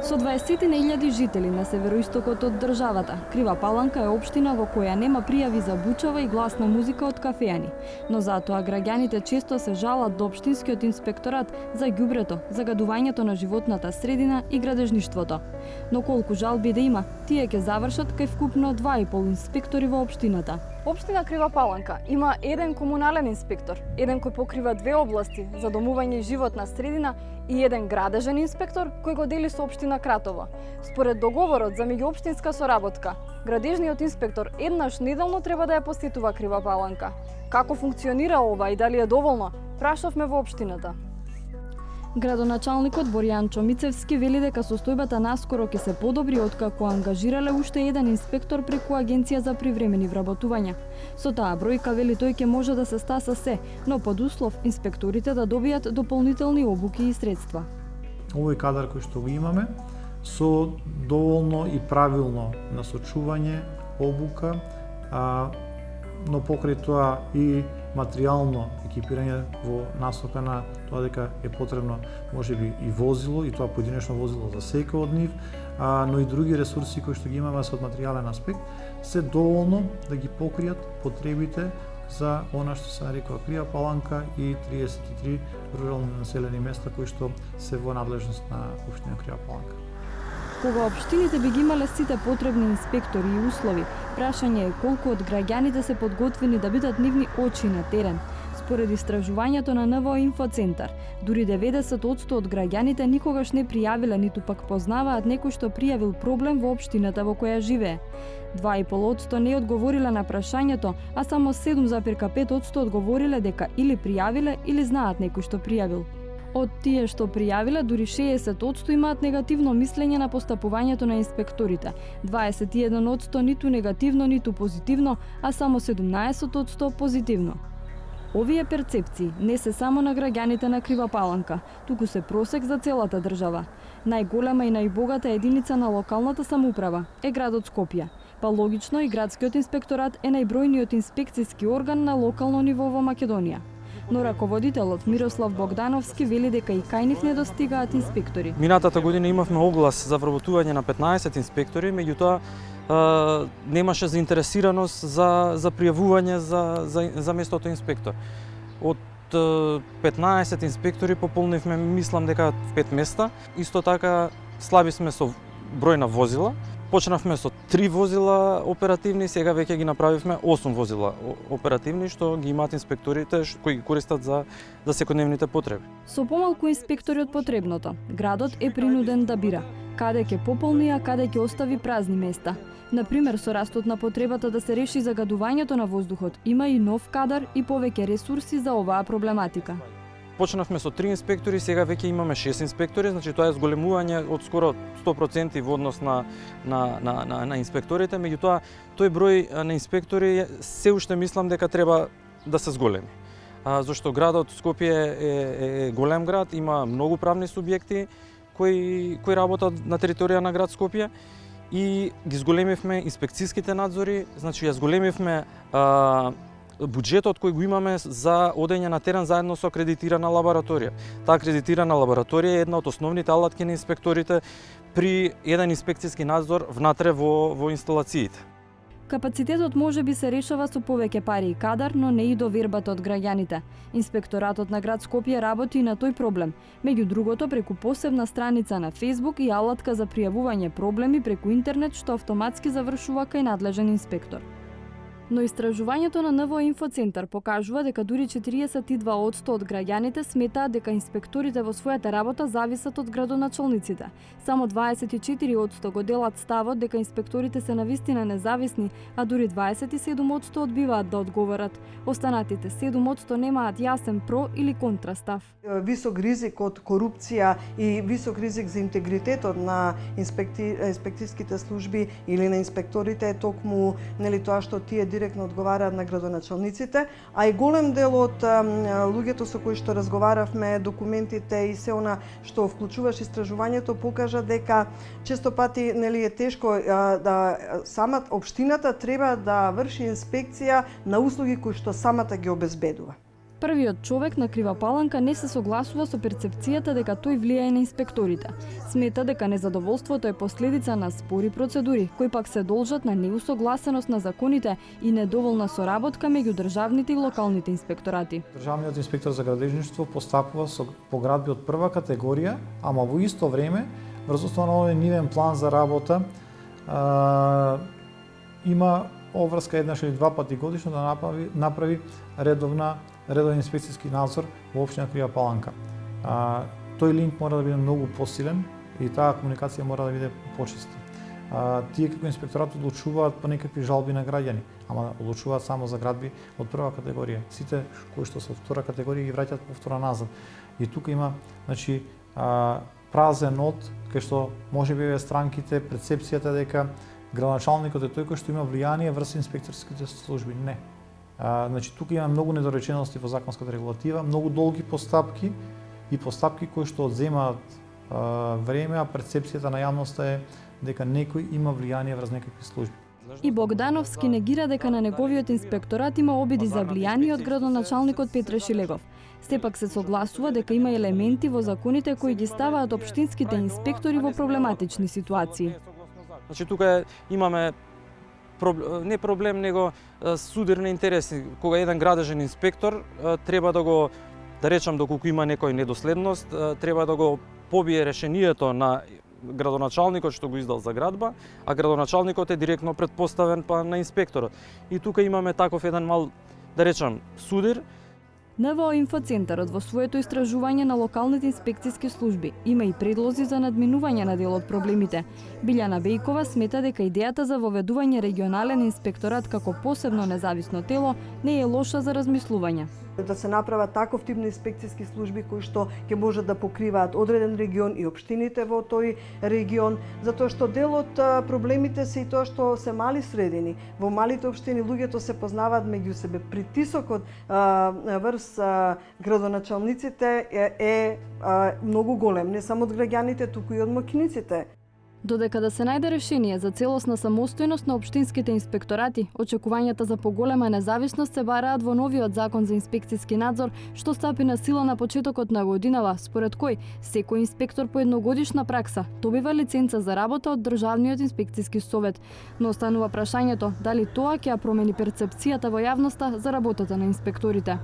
Со 20.000 жители на североистокот од државата, Крива Паланка е општина во која нема пријави за бучава и гласна музика од кафеани, но затоа граѓаните често се жалат до општинскиот инспекторат за ѓубрето, загадувањето на животната средина и градежништвото. Но колку жалби да има, тие ќе завршат кај вкупно 2,5 инспектори во општината. Општина Крива Паланка има еден комунален инспектор, еден кој покрива две области, за домување и животна средина, и еден градежен инспектор кој го дели со општина Кратово. Според договорот за меѓуопштинска соработка, градежниот инспектор еднаш неделно треба да ја посетува Крива Паланка. Како функционира ова и дали е доволно, прашавме во општината. Градоначалникот Боријан Чомицевски вели дека состојбата наскоро ќе се подобри откако ангажирале уште еден инспектор преку Агенција за привремени вработувања. Со таа бројка, вели тој, ќе може да се стаса се, но под услов инспекторите да добијат дополнителни обуки и средства. Овој кадар кој што го имаме со доволно и правилно насочување, обука, но покрај тоа и материјално екипирање во насока на тоа дека е потребно можеби и возило, и тоа поединечно возило за секој од нив, но и други ресурси кои што ги имаме со материјален аспект, се доволно да ги покријат потребите за она што се нарекува Крива Паланка и 33 рурални населени места кои што се во надлежност на општина Крива Паланка. Кога општините би ги имале сите потребни инспектори и услови, прашање е колку од граѓаните се подготвени да бидат нивни очи на терен. Според истражувањето на НВО Инфоцентар, дури 90% од граѓаните никогаш не пријавиле ниту пак познаваат некој што пријавил проблем во општината во која живее. 2,5% не одговориле на прашањето, а само 7,5% одговориле дека или пријавиле или знаат некој што пријавил. Од тие што пријавиле, дури 60% имаат негативно мислење на постапувањето на инспекторите, 21% ниту негативно, ниту позитивно, а само 17% позитивно. Овие перцепции не се само на граѓаните на Крива Паланка, туку се просек за целата држава. Најголема и најбогата единица на локалната самоуправа е градот Скопје, па логично и градскиот инспекторат е најбројниот инспекцијски орган на локално ниво во Македонија. Но раководителот Мирослав Богдановски вели дека и кај нив недостигаат инспектори. Минатата година имавме оглас за вработување на 15 инспектори, меѓутоа немаше заинтересираност за пријавување за местото инспектор. Од 15 инспектори пополнивме, мислам дека 5 места. Исто така слаби сме со број на возила. Почнавме со 3 возила оперативни, сега веќе ги направивме 8 возила оперативни што ги имаат инспекторите кои ги користат за секојдневните потреби. Со помалку инспектори од потребното, градот е принуден да бира каде ќе пополни, а каде ќе остави празни места. Например, со растот на потребата да се реши загадувањето на воздухот, има и нов кадар и повеќе ресурси за оваа проблематика. Почнавме со 3 инспектори, сега веќе имаме 6 инспектори, значи тоа е зголемување од скоро 100% во однос на инспекторите, меѓутоа тој број на инспектори се уште мислам дека треба да се зголеми. Зашто градот Скопје е голем град, има многу правни субјекти кои работат на територија на град Скопје и ги зголемивме инспекцијските надзори, значи ја зголемивме буџетот кој го имаме за одење на терен заедно со акредитирана лабораторија. Таа акредитирана лабораторија е една од основните алатки на инспекторите при еден инспекцијски надзор внатре во инсталациите. Капацитетот може би се решава со повеќе пари и кадар, но не и довербата од граѓаните. Инспекторатот на град Скопје работи и на тој проблем, меѓу другото преку посебна страница на Facebook и алатка за пријавување проблеми преку интернет што автоматски завршува кај надлежен инспектор. Но истражувањето на НВО Инфоцентар покажува дека дури 42% од граѓаните сметаат дека инспекторите во својата работа зависат од градоначалниците. Само 24% го делат ставот дека инспекторите се навистина независни, а дури 27% одбиваат да одговорат. Останатите 7% немаат јасен про или контра став. Висок ризик од корупција и висок ризик за интегритетот на инспекцијските служби или на инспекторите е токму тоа што тие директно одговараат на градоначалниците, а и голем дел од луѓето со кои што разговаравме, документите и се она што вклучуваш истражувањето покажа дека често пати е тешко да самата општината треба да врши инспекција на услуги кои што самата ги обезбедува. Првиот човек на Крива Паланка не се согласува со перцепцијата дека тој влијае на инспекторите. Смета дека незадоволството е последица на спори процедури, кои пак се должат на неусогласеност на законите и недоволна соработка меѓу државните и локалните инспекторати. Државниот инспектор за градежништво постапува по градби од прва категорија, ама во исто време, врз основа на овој нивен план за работа, има обврска еднаш или два пати годишно да направи редовен инспекцијски надзор во општина Крива Паланка. Тој линк мора да биде многу посилен и таа комуникација мора да биде почеста. Тие како инспекторат одлучуваат по некакви жалби на граѓани, ама одлучуваат само за градби од прва категорија. Сите кои што се од втора категорија ги враќаат повторно назад. И тука има, значи, празен од кај што можеби странките перцепцијата дека градоначалникот е тој кој што има влијание врз инспекторските служби. Не. Значи, тука има многу недоречености во законската регулатива, многу долги постапки кои што одземаат време, а перцепцијата на јавноста е дека некој има влијание врз некакви служби. И Богдановски негира дека на неговиот инспекторат има обиди за влијание од градоначалникот Петре Шилегов. Сепак се согласува дека има елементи во законите кои ги ставаат општинските инспектори во проблематични ситуации. Значи тука имаме не проблем, него судирни интереси. Кога еден градежен инспектор треба да речам доколку има некој недоследност, треба да го побие решението на градоначалникот што го издал за градба, а градоначалникот е директно претпоставен на инспекторот. И тука имаме таков еден мал, да речам, судир. НВО Инфоцентарот во своето истражување на локалните инспекцијски служби има и предлози за надминување на дел од проблемите. Билјана Бејкова смета дека идејата за воведување регионален инспекторат како посебно независно тело не е лоша за размислување. Да се направат таков тип на инспекцијски служби кои што ќе можат да покриваат одреден регион и општините во тој регион, затоа што дел од проблемите се и тоа што се мали средини. Во малите општини луѓето се познаваат меѓу себе. Притисокот врз градоначалниците е многу голем, не само од граѓаните, туку и од моќниците. Додека да се најде решение за целосна самостојност на општинските инспекторати, очекувањата за поголема независност се бараат во новиот закон за инспекцијски надзор, што стапи на сила на почетокот на годинава, според кој секој инспектор по едногодишна пракса добива лиценца за работа од Државниот инспекцијски совет. Но останува прашањето дали тоа ќе ја промени перцепцијата во јавноста за работата на инспекторите.